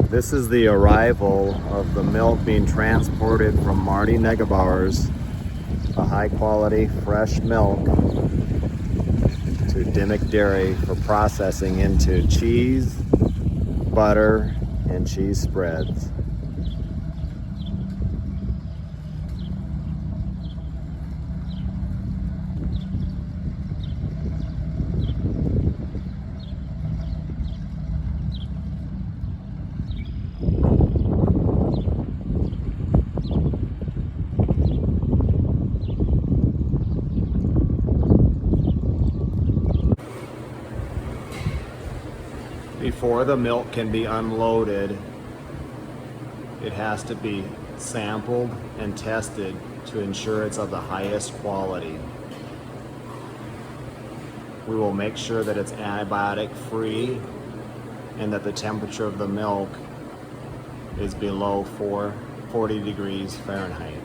This is the arrival of the milk being transported from Marty Negebauer's, a high quality fresh milk, to Dimock Dairy for processing into cheese, butter, and cheese spreads. Before the milk can be unloaded, it has to be sampled and tested to ensure it's of the highest quality. We will make sure that it's antibiotic free and that the temperature of the milk is below 40 degrees Fahrenheit.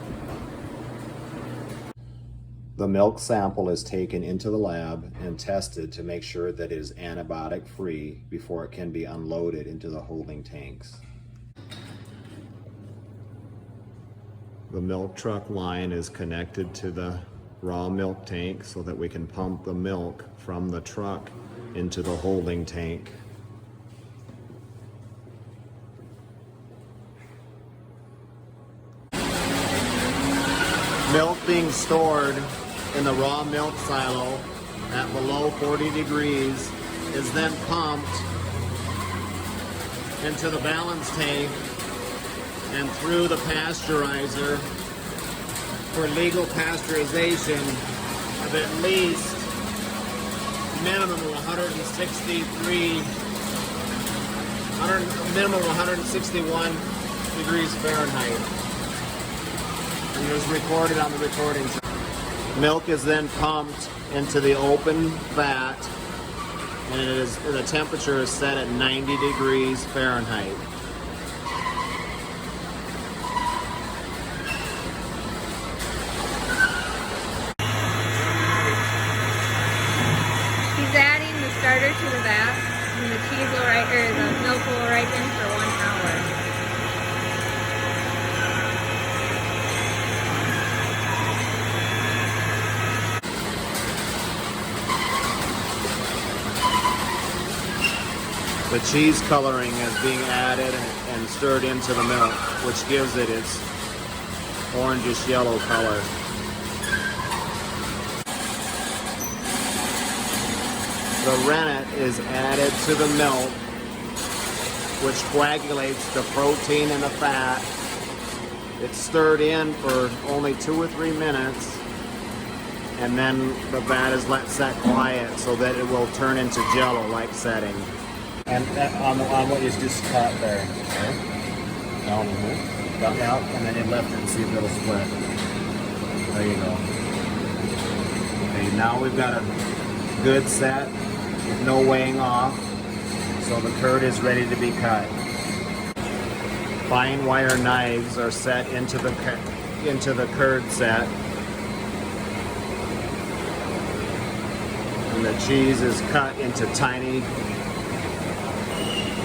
The milk sample is taken into the lab and tested to make sure that it is antibiotic free before it can be unloaded into the holding tanks. The milk truck line is connected to the raw milk tank so that we can pump the milk from the truck into the holding tank. Milk being stored in the raw milk silo at below 40 degrees is then pumped into the balance tank and through the pasteurizer for legal pasteurization of at least minimum of 161 degrees Fahrenheit. And it was recorded on the recording. Milk is then pumped into the open vat, and the temperature is set at 90 degrees Fahrenheit. He's adding the starter to the vat, and the the milk will ripen for 1 hour. The cheese coloring is being added and stirred into the milk, which gives it its orangish yellow color. The rennet is added to the milk, which coagulates the protein in the fat. It's stirred in for only 2 or 3 minutes, and then the vat is let set quiet so that it will turn into jello-like setting. And on what is just cut there. Okay. Down here. Got out, and then you lift it and see if it'll split. There you go. Okay, now we've got a good set with no weighing off, so the curd is ready to be cut. Fine wire knives are set into the curd set. And the cheese is cut into tiny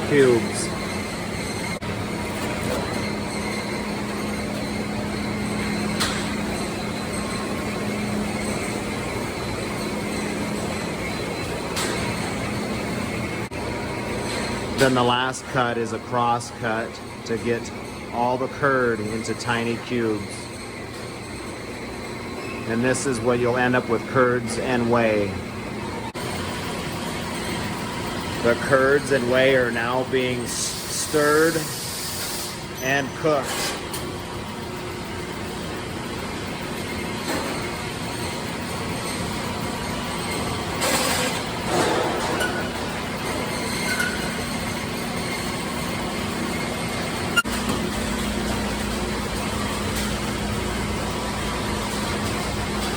cubes. Then the last cut is a cross cut to get all the curd into tiny cubes. And this is what you'll end up with: curds and whey. The curds and whey are now being stirred and cooked.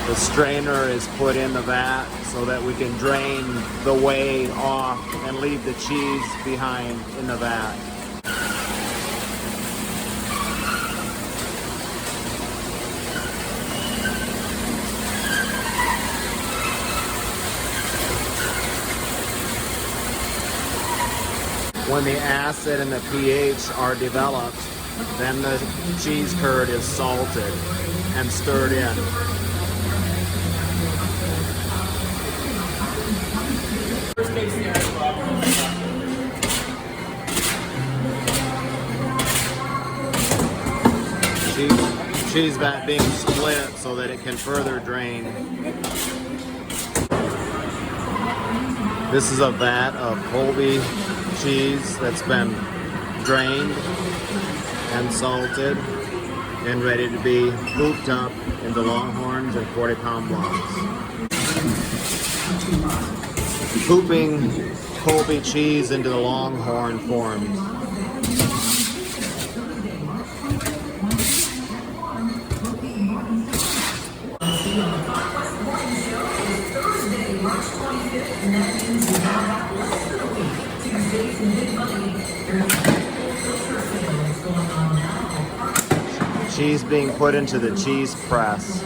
The strainer is put in the vat so that we can drain the whey off and leave the cheese behind in the vat. When the acid and the pH are developed, then the cheese curd is salted and stirred in. Cheese vat being split so that it can further drain. This is a vat of Colby cheese that's been drained and salted and ready to be hooped up into longhorns and 40-pound blocks. Hooping Colby cheese into the longhorn forms. Cheese being put into the cheese press.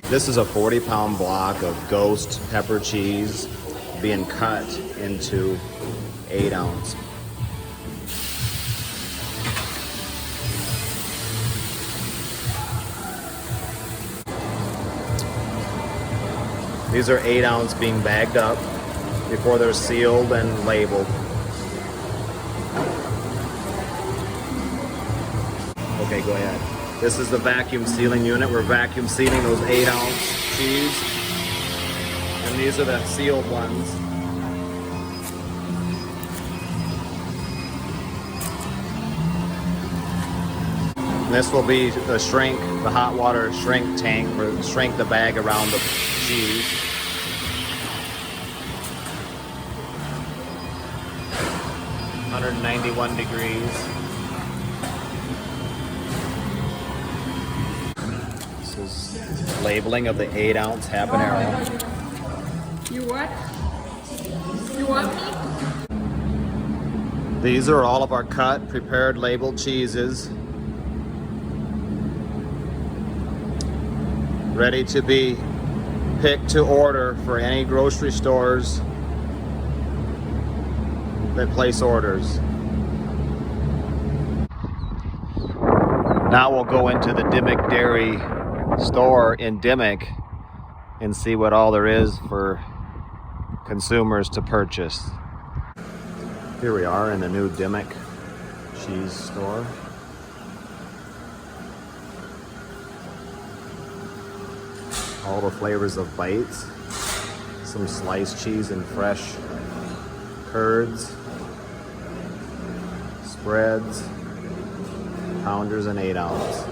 This is a 40-pound block of ghost pepper cheese being cut into 8-ounce. These are 8-ounce being bagged up before they're sealed and labeled. Okay, go ahead. This is the vacuum sealing unit. We're vacuum sealing those 8-ounce cheese. And these are the sealed ones. And this will be the shrink, the hot water shrink tank, or shrink the bag around the cheese. (191 degrees). This is labeling of the 8-ounce habanero. You what? You want me? These are all of our cut, prepared, labeled cheeses. Ready to be picked to order for any grocery stores that place orders. Now we'll go into the Dimock Dairy store in Dimock and see what all there is for consumers to purchase. Here we are in the new Dimock cheese store. All the flavors of bites, some sliced cheese and fresh curds, spreads, pounders, and 8-ounce.